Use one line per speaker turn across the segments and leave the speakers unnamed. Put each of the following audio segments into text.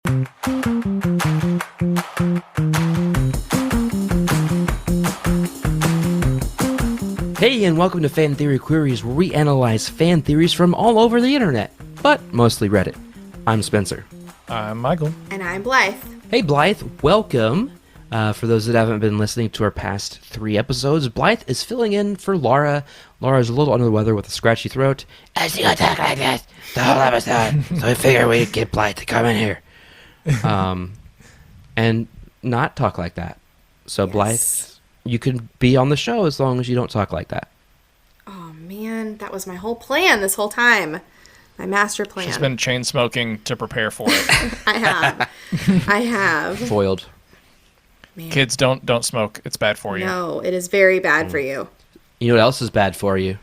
Hey, and welcome to Fan Theory Queries, where we analyze fan theories from all over the internet, but mostly Reddit. I'm Spencer.
I'm Michael.
And I'm Blythe.
Hey, Blythe, welcome. For those that haven't been listening to our past 3 episodes, Blythe is filling in for Laura. Laura's a little under the weather with a scratchy throat. As you talk like this the whole episode, so we figured we'd get Blythe to come in here. And not talk like that. So, yes. Blythe, you can be on the show as long as you don't talk like that.
Oh, man. That was my whole plan this whole time. My master plan.
She's been chain smoking to prepare for it.
I have.
Foiled.
Man.
Kids, don't smoke. It's bad for you.
No, it is very bad for you.
You know what else is bad for you?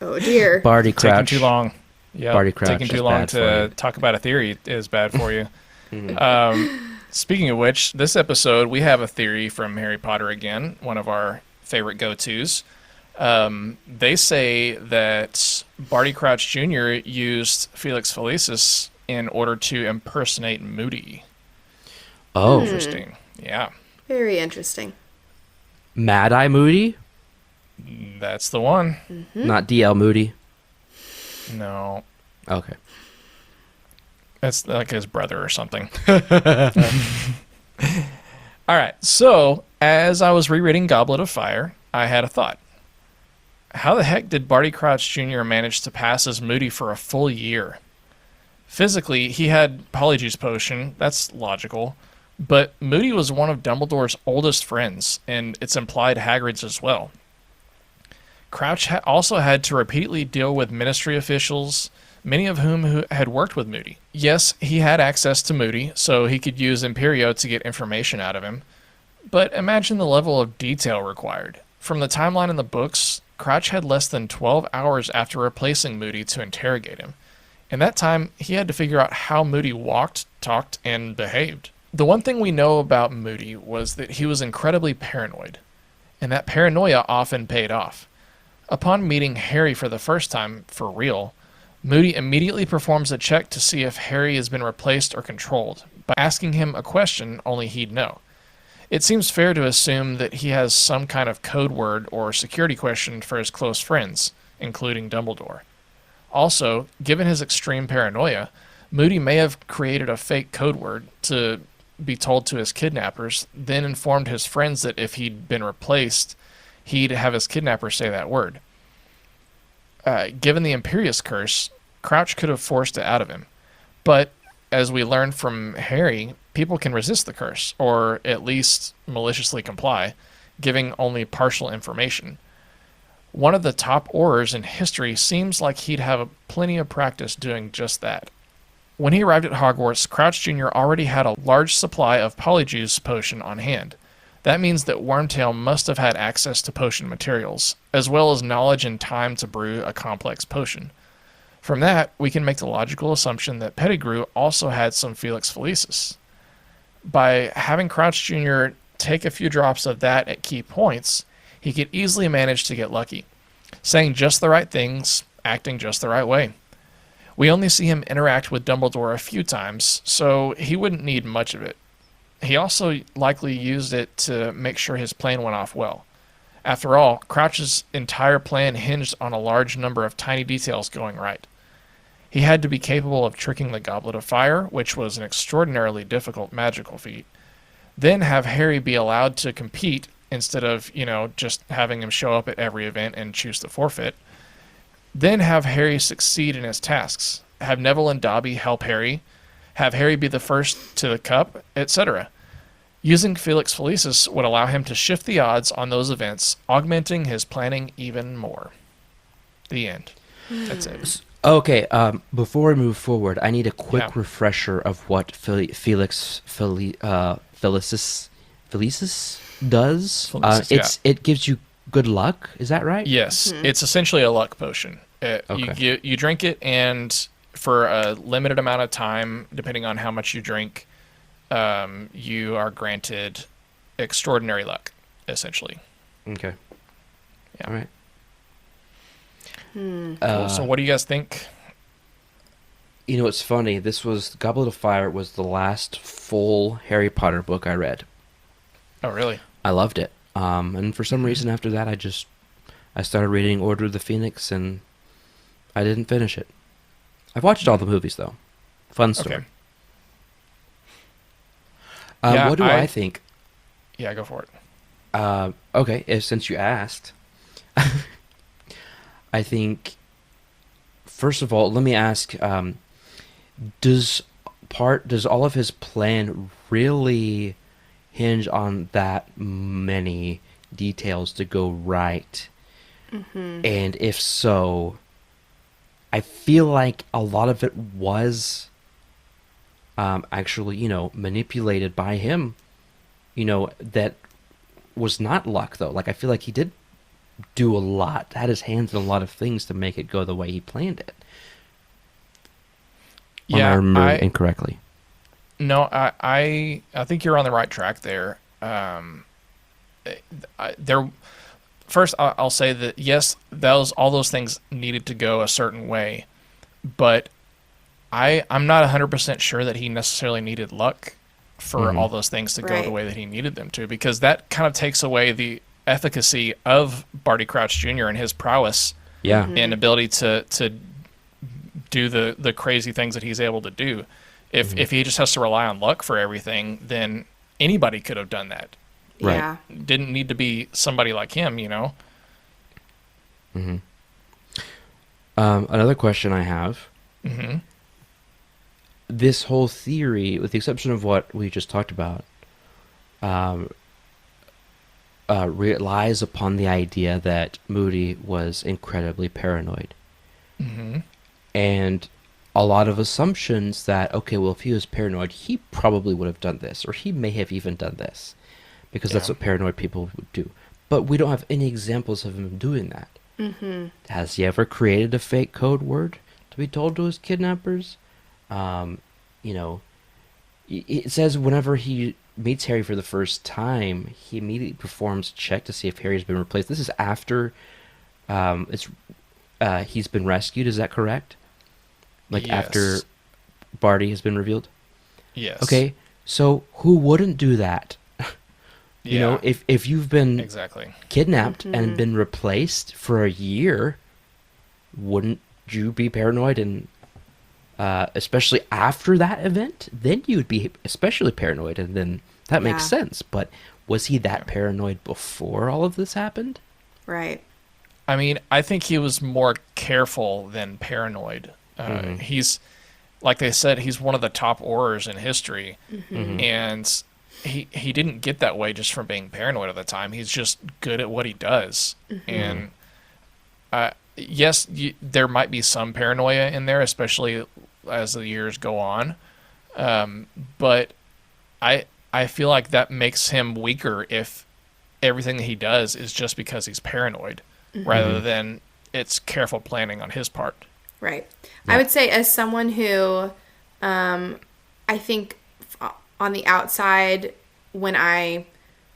Oh, dear.
Barty Crouch.
Taking too long. Yeah,
Barty Crouch
taking too long to talk about a theory is bad for you. Speaking of which, this episode we have a theory from Harry Potter again, one of our favorite go-tos. They say that Barty Crouch Jr. used Felix Felicis in order to impersonate Moody.
Oh.
Interesting. Yeah.
Very interesting.
Mad Eye Moody?
That's the one.
Mm-hmm.
Not DL Moody?
No.
Okay.
That's like his brother or something. All right. So, as I was rereading Goblet of Fire, I had a thought. How the heck did Barty Crouch Jr. manage to pass as Moody for a full year? Physically, he had Polyjuice Potion. That's logical. But Moody was one of Dumbledore's oldest friends, and it's implied Hagrid's as well. Crouch also had to repeatedly deal with ministry officials, many of whom had worked with Moody. Yes, he had access to Moody, so he could use Imperio to get information out of him. But imagine the level of detail required. From the timeline in the books, Crouch had less than 12 hours after replacing Moody to interrogate him. In that time, he had to figure out how Moody walked, talked, and behaved. The one thing we know about Moody was that he was incredibly paranoid, and that paranoia often paid off. Upon meeting Harry for the first time, for real, Moody immediately performs a check to see if Harry has been replaced or controlled, by asking him a question only he'd know. It seems fair to assume that he has some kind of code word or security question for his close friends, including Dumbledore. Also, given his extreme paranoia, Moody may have created a fake code word to be told to his kidnappers, then informed his friends that if he'd been replaced, he'd have his kidnappers say that word. Given the Imperious Curse, Crouch could have forced it out of him. But, as we learned from Harry, people can resist the curse, or at least maliciously comply, giving only partial information. One of the top Aurors in history seems like he'd have plenty of practice doing just that. When he arrived at Hogwarts, Crouch Jr. already had a large supply of Polyjuice Potion on hand. That means that Wormtail must have had access to potion materials, as well as knowledge and time to brew a complex potion. From that, we can make the logical assumption that Pettigrew also had some Felix Felicis. By having Crouch Jr. take a few drops of that at key points, he could easily manage to get lucky, saying just the right things, acting just the right way. We only see him interact with Dumbledore a few times, so he wouldn't need much of it. He also likely used it to make sure his plan went off well. After all, Crouch's entire plan hinged on a large number of tiny details going right. He had to be capable of tricking the Goblet of Fire, which was an extraordinarily difficult magical feat, then have Harry be allowed to compete instead of, just having him show up at every event and choose to forfeit. Then have Harry succeed in his tasks, have Neville and Dobby help Harry, have Harry be the first to the cup, etc. Using Felix Felicis would allow him to shift the odds on those events, augmenting his planning even more. The end. That's it.
Okay, before we move forward, I need a quick refresher of what Felicis does. It gives you good luck, is that right?
Yes, it's essentially a luck potion. You drink it, and for a limited amount of time, depending on how much you drink, you are granted extraordinary luck, essentially.
Okay.
Yeah.
All right.
Cool. So what do you guys think?
You know, it's funny. Goblet of Fire was the last full Harry Potter book I read.
Oh, really?
I loved it. And for some reason after that, I started reading Order of the Phoenix, and I didn't finish it. I've watched all the movies, though. Fun story.
Okay. Yeah,
what do I think?
Yeah, go for it.
Okay, since you asked, I think, first of all, let me ask, does all of his plan really hinge on that many details to go right?
Mm-hmm.
And if so, I feel like a lot of it was actually, manipulated by him. That was not luck, though. Like, I feel like he did do a lot, had his hands in a lot of things to make it go the way he planned it. Or am I remembering incorrectly?
No, I think you're on the right track there. First, I'll say that yes, all those things needed to go a certain way, but I'm not 100% sure that he necessarily needed luck for all those things to go the way that he needed them to, because that kind of takes away the efficacy of Barty Crouch Jr. and his prowess, and ability to do the crazy things that he's able to do. If he just has to rely on luck for everything, then anybody could have done that.
Right.
Yeah.
Didn't need to be somebody like him,
Mm-hmm. Another question I have.
Mm-hmm.
This whole theory, with the exception of what we just talked about, relies upon the idea that Moody was incredibly paranoid.
Mm-hmm.
And a lot of assumptions that, okay, well, if he was paranoid, he probably would have done this, or he may have even done this, because that's what paranoid people would do. But we don't have any examples of him doing that.
Mm-hmm.
Has he ever created a fake code word to be told to his kidnappers? It says whenever he meets Harry for the first time, he immediately performs a check to see if Harry's been replaced. This is after he's been rescued. Is that correct? Like after Barty has been revealed?
Yes.
Okay, so who wouldn't do that? If you've been kidnapped and been replaced for a year, wouldn't you be paranoid? And especially after that event, then you would be especially paranoid, and then that makes sense. But was he that paranoid before all of this happened?
Right.
I mean, I think he was more careful than paranoid. He's, like they said, he's one of the top Aurors in history, and he didn't get that way just from being paranoid at the time. He's just good at what he does. And yes, there might be some paranoia in there, especially as the years go on. But I feel like that makes him weaker if everything that he does is just because he's paranoid, rather than it's careful planning on his part.
Right. Yeah. I would say, as someone who, I think on the outside, when I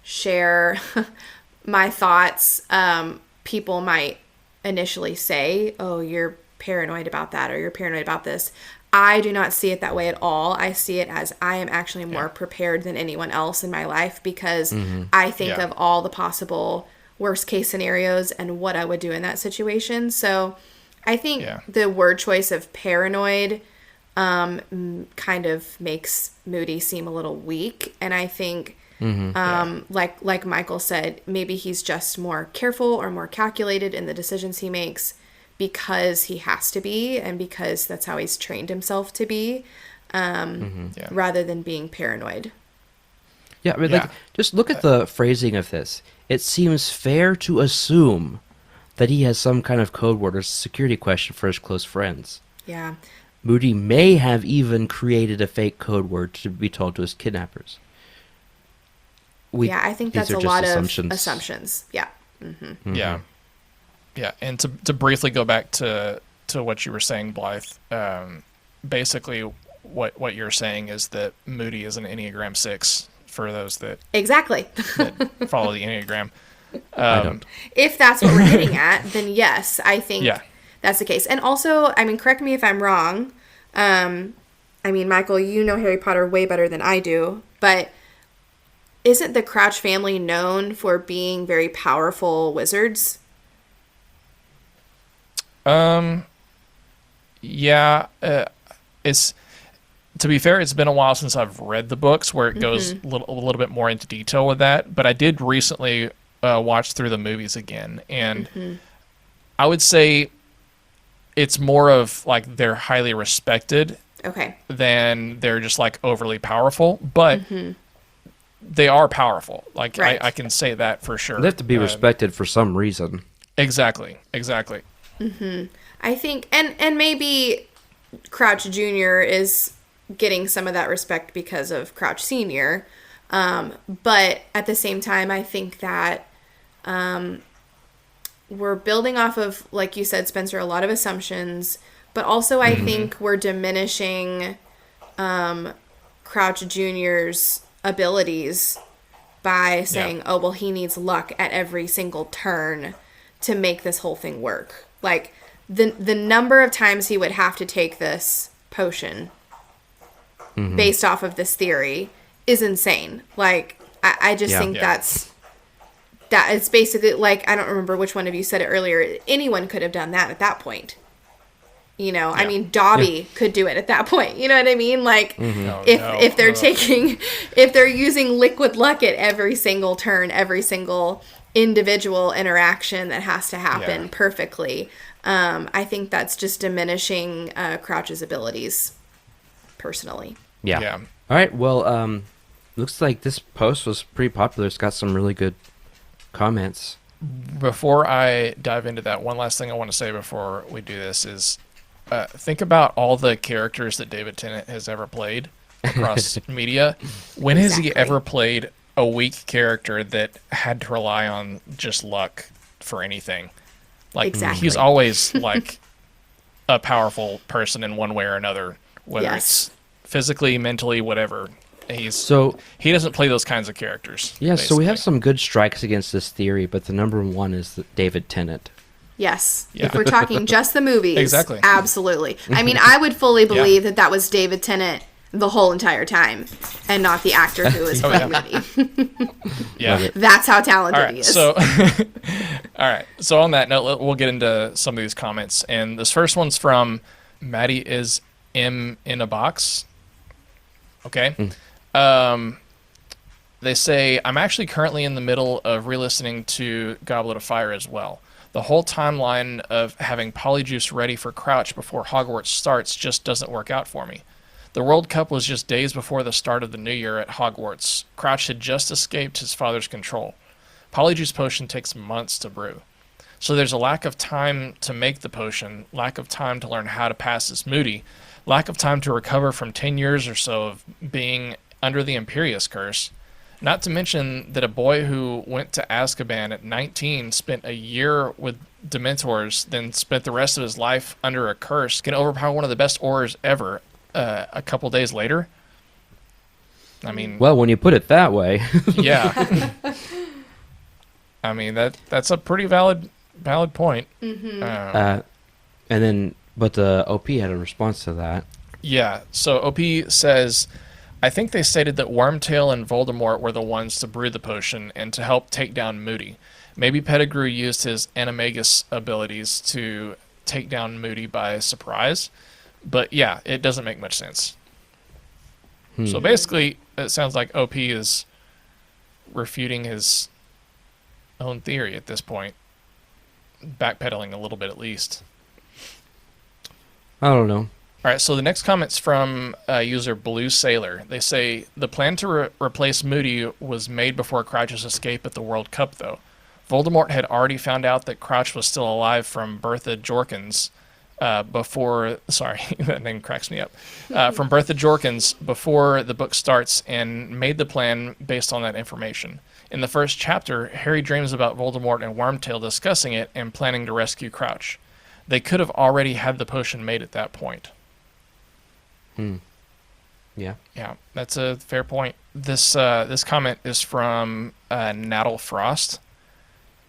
share my thoughts, people might initially say, oh, you're paranoid about that, or you're paranoid about this. I do not see it that way at all. I see it as I am actually more prepared than anyone else in my life, because I think of all the possible worst case scenarios and what I would do in that situation. So I think the word choice of paranoid kind of makes Moody seem a little weak. And I think, like Michael said, maybe he's just more careful or more calculated in the decisions he makes, because he has to be, and because that's how he's trained himself to be, rather than being paranoid.
Yeah, I mean, like, just look at the phrasing of this. It seems fair to assume that he has some kind of code word or security question for his close friends.
Yeah.
Moody may have even created a fake code word to be told to his kidnappers.
I think that's a lot of assumptions. Yeah. Mm-hmm.
Yeah. Yeah, and to briefly go back to what you were saying, Blythe, basically what you're saying is that Moody is an Enneagram 6, for those that that follow the Enneagram.
I don't.
If that's what we're getting at, then yes, I think that's the case. And also, I mean, correct me if I'm wrong, I mean, Michael, you know Harry Potter way better than I do, but isn't the Crouch family known for being very powerful wizards?
Yeah, it's to be fair, it's been a while since I've read the books where it goes a little bit more into detail with that. But I did recently watch through the movies again, and I would say it's more of like they're highly respected, than they're just like overly powerful. But they are powerful. Like I can say that for sure.
They have to be respected for some reason.
Exactly.
I think, and maybe Crouch Jr. is getting some of that respect because of Crouch Sr. But at the same time, I think that we're building off of, like you said, Spencer, a lot of assumptions. But also I think we're diminishing Crouch Jr.'s abilities by saying, oh, well, he needs luck at every single turn to make this whole thing work. Like, the number of times he would have to take this potion based off of this theory is insane. Like, I just think that it's basically like, I don't remember which one of you said it earlier. Anyone could have done that at that point. You know, I mean, Dobby could do it at that point. You know what I mean? Like, if they're using liquid luck at every single turn, every single individual interaction that has to happen perfectly, I think that's just diminishing Crouch's abilities, personally.
Yeah. All right. Well, looks like this post was pretty popular. It's got some really good comments.
Before I dive into that, one last thing I want to say before we do this is think about all the characters that David Tennant has ever played across media. When has he ever played a weak character that had to rely on just luck for anything? Like, he's always like a powerful person in one way or another, whether it's physically, mentally, whatever. He doesn't play those kinds of characters.
Yeah, basically. So we have some good strikes against this theory, but the number one is David Tennant.
Yes. Yeah. If we're talking just the movies.
Exactly.
Absolutely. I mean, I would fully believe that was David Tennant the whole entire time and not the actor who is playing Moody. That's how talented he is.
So, all right. So on that note, we'll get into some of these comments. And this first one's from Maddie is M in a box. Okay. They say, I'm actually currently in the middle of re-listening to Goblet of Fire as well. The whole timeline of having Polyjuice ready for Crouch before Hogwarts starts just doesn't work out for me. The World Cup was just days before the start of the new year at Hogwarts. Crouch had just escaped his father's control. Polyjuice potion takes months to brew. So there's a lack of time to make the potion, lack of time to learn how to pass as Moody, lack of time to recover from 10 years or so of being under the Imperius curse. Not to mention that a boy who went to Azkaban at 19 spent a year with Dementors, then spent the rest of his life under a curse, can overpower one of the best Aurors ever a couple days later. I mean...
Well, when you put it that way.
Yeah. I mean, that's a pretty valid point.
And then, but the OP had a response to that.
Yeah, so OP says... I think they stated that Wormtail and Voldemort were the ones to brew the potion and to help take down Moody. Maybe Pettigrew used his animagus abilities to take down Moody by surprise. But yeah, it doesn't make much sense. So basically, it sounds like OP is refuting his own theory at this point. Backpedaling a little bit at least.
I don't know.
All right, so the next comment's from user Blue Sailor. They say, the plan to replace Moody was made before Crouch's escape at the World Cup, though. Voldemort had already found out that Crouch was still alive from Bertha Jorkins before... Sorry, that name cracks me up. From Bertha Jorkins before the book starts and made the plan based on that information. In the first chapter, Harry dreams about Voldemort and Wormtail discussing it and planning to rescue Crouch. They could have already had the potion made at that point.
Yeah,
that's a fair point. This comment is from Nattle Frost.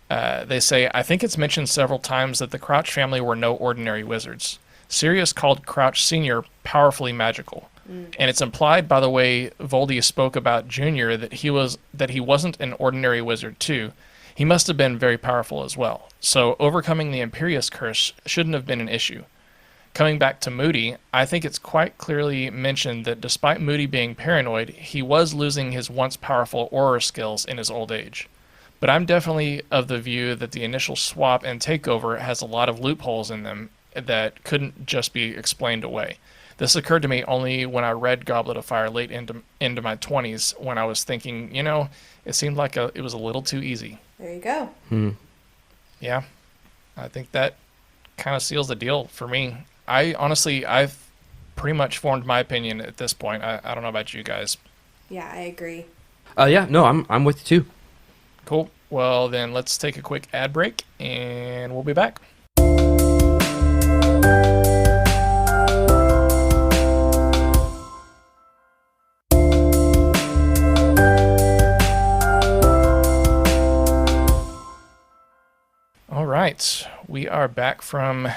They say, I think it's mentioned several times that the Crouch family were no ordinary wizards. Sirius called Crouch Sr. powerfully magical. And it's implied by the way Voldy spoke about Junior that he wasn't an ordinary wizard too. He must have been very powerful as well. So overcoming the Imperious curse shouldn't have been an issue. Coming back to Moody, I think it's quite clearly mentioned that despite Moody being paranoid, he was losing his once powerful aura skills in his old age. But I'm definitely of the view that the initial swap and takeover has a lot of loopholes in them that couldn't just be explained away. This occurred to me only when I read Goblet of Fire late into my 20s, when I was thinking, it seemed like it was a little too easy.
There you go.
Yeah, I think that kind of seals the deal for me. I've pretty much formed my opinion at this point. I don't know about you guys.
Yeah, I agree.
Yeah, no, I'm with you too.
Cool. Well, then let's take a quick ad break, and we'll be back. All right, we are back from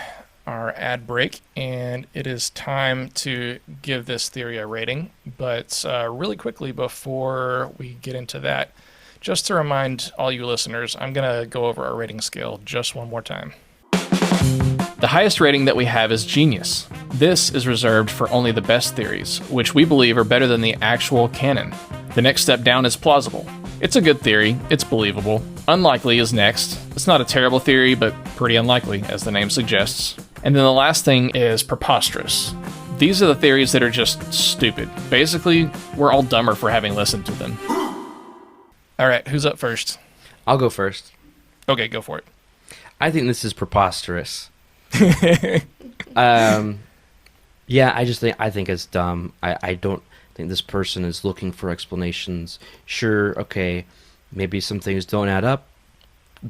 our ad break, and it is time to give this theory a rating. But really quickly, before we get into that, just to remind all you listeners, I'm going to go over our rating scale just one more time. The highest rating that we have is Genius. This is reserved for only the best theories, which we believe are better than the actual canon. The next step down is Plausible. It's a good theory, it's believable. Unlikely is next. It's not a terrible theory, but pretty unlikely, as the name suggests. And then the last thing is Preposterous. These are the theories that are just stupid. Basically, we're all dumber for having listened to them. All right, who's up first?
I'll go first.
Okay, go for it.
I think this is preposterous. Yeah, I think it's dumb. I don't think this person is looking for explanations. Sure, okay, maybe some things don't add up.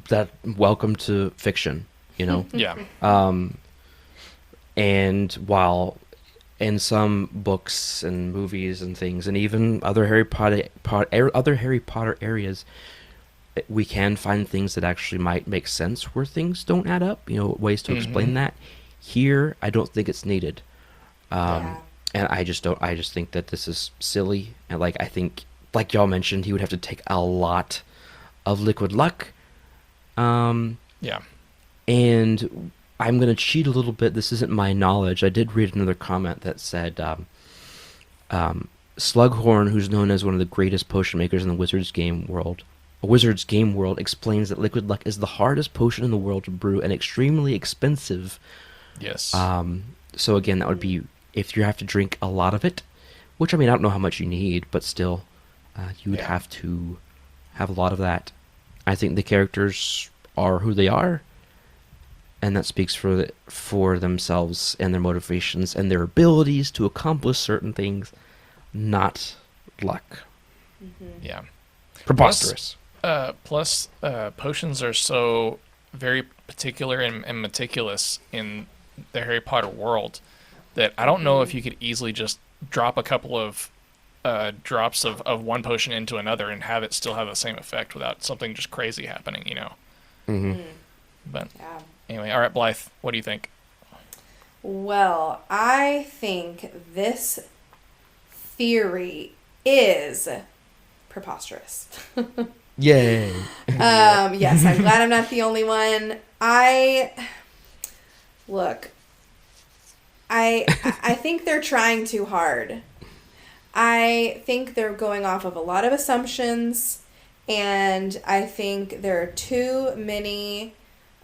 That welcome to fiction,
Yeah.
And while in some books and movies and things, and even other Harry Potter areas, we can find things that actually might make sense where things don't add up. Ways to explain that. Here, I don't think it's needed. And I just think that this is silly. And I think, like y'all mentioned, he would have to take a lot of liquid luck.
Yeah.
And I'm going to cheat a little bit. This isn't my knowledge. I did read another comment that said Slughorn, who's known as one of the greatest potion makers in the Wizards game world, explains that liquid luck is the hardest potion in the world to brew and extremely expensive.
Yes.
So again, that would be if you have to drink a lot of it, which, I don't know how much you need, but still, you would have to have a lot of that. I think the characters are who they are, and that speaks for themselves and their motivations and their abilities to accomplish certain things, not luck.
Yeah.
Preposterous.
Plus, potions are so very particular and meticulous in the Harry Potter world that I don't know if you could easily just drop a couple of drops of one potion into another and have it still have the same effect without something just crazy happening, But anyway, all right, Blythe, what do you think?
Well, I think this theory is preposterous.
Yay.
Yes, I'm glad I'm not the only one. I think they're trying too hard. I think they're going off of a lot of assumptions, and I think there are too many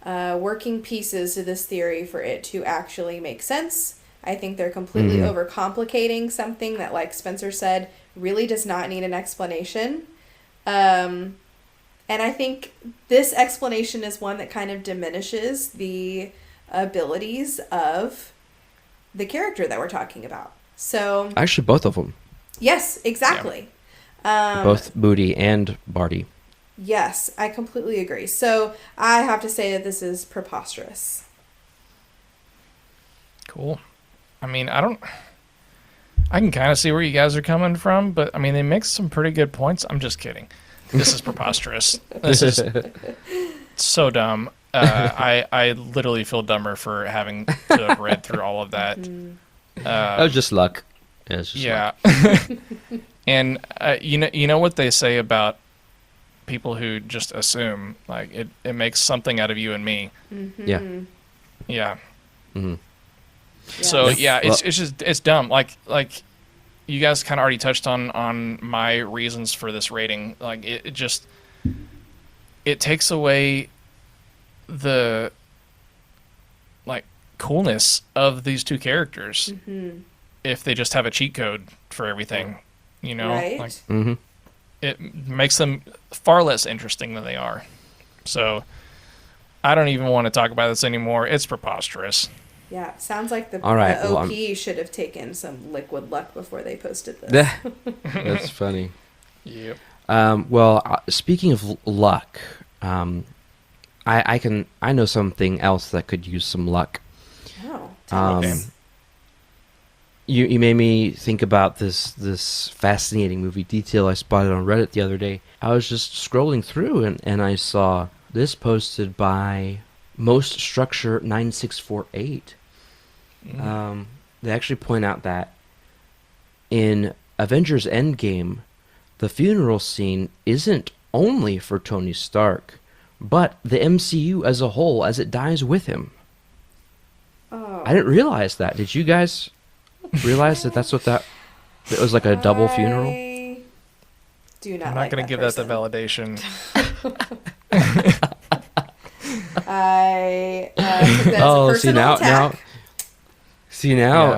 working pieces to this theory for it to actually make sense. I think they're completely overcomplicating something that, like Spencer said, really does not need an explanation. And I think this explanation is one that kind of diminishes the abilities of the character that we're talking about. So
Actually, both of them.
Yes, exactly.
Yeah.
Both Moody and Barty.
Yes, I completely agree. So I have to say that this is preposterous.
Cool. I can kind of see where you guys are coming from, but they make some pretty good points. I'm just kidding. This is preposterous. This is so dumb. I literally feel dumber for having to have read through all of that.
That was just luck. Yeah, it's just luck.
And you know what they say about people who just assume, like, it makes something out of you and me.
Yeah.
Yeah.
Mm-hmm.
So
Yes.
it's dumb. Like you guys kind of already touched on my reasons for this rating. Like it takes away the like coolness of these two characters if they just have a cheat code for everything. You know,
Right.
like
Mm-hmm.
it makes them far less interesting than they are. So I don't even want to talk about this anymore. It's preposterous.
Yeah, sounds like the,
All right,
the
well,
OP should have taken some liquid luck before they posted this.
That's funny.
Yep.
Speaking of luck, I know something else that could use some luck.
Oh, tell
Okay.
us.
You made me think about this fascinating movie detail I spotted on Reddit the other day. I was just scrolling through and I saw this posted by Most Structure 9648. They actually point out that in Avengers Endgame, the funeral scene isn't only for Tony Stark, but the MCU as a whole as it dies with him.
Oh.
I didn't realize that. Did you guys realize that that's what that... It was like a double funeral?
I do not
I'm
like
not going to give
person.
that the validation.
I took that as a personal attack.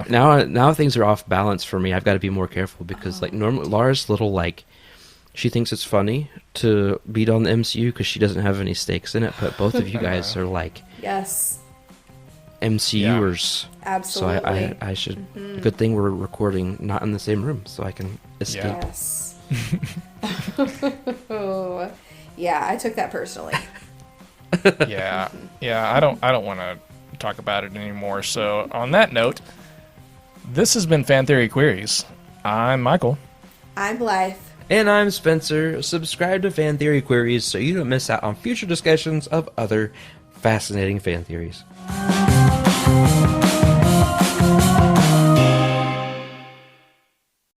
Now things are off balance for me. I've got to be more careful because like normally Laura's little like she thinks it's funny to beat on the MCU because she doesn't have any stakes in it, but both of you guys are like
Yes,
MCUers.
absolutely.
So I should. Good thing we're recording not in the same room, so I can escape.
Yes. Oh, yeah, I took that personally.
Yeah. I don't want to talk about it anymore. So on that note, this has been Fan Theory Queries. I'm Michael.
I'm Blythe.
And I'm Spencer. Subscribe to Fan Theory Queries so you don't miss out on future discussions of other fascinating fan theories.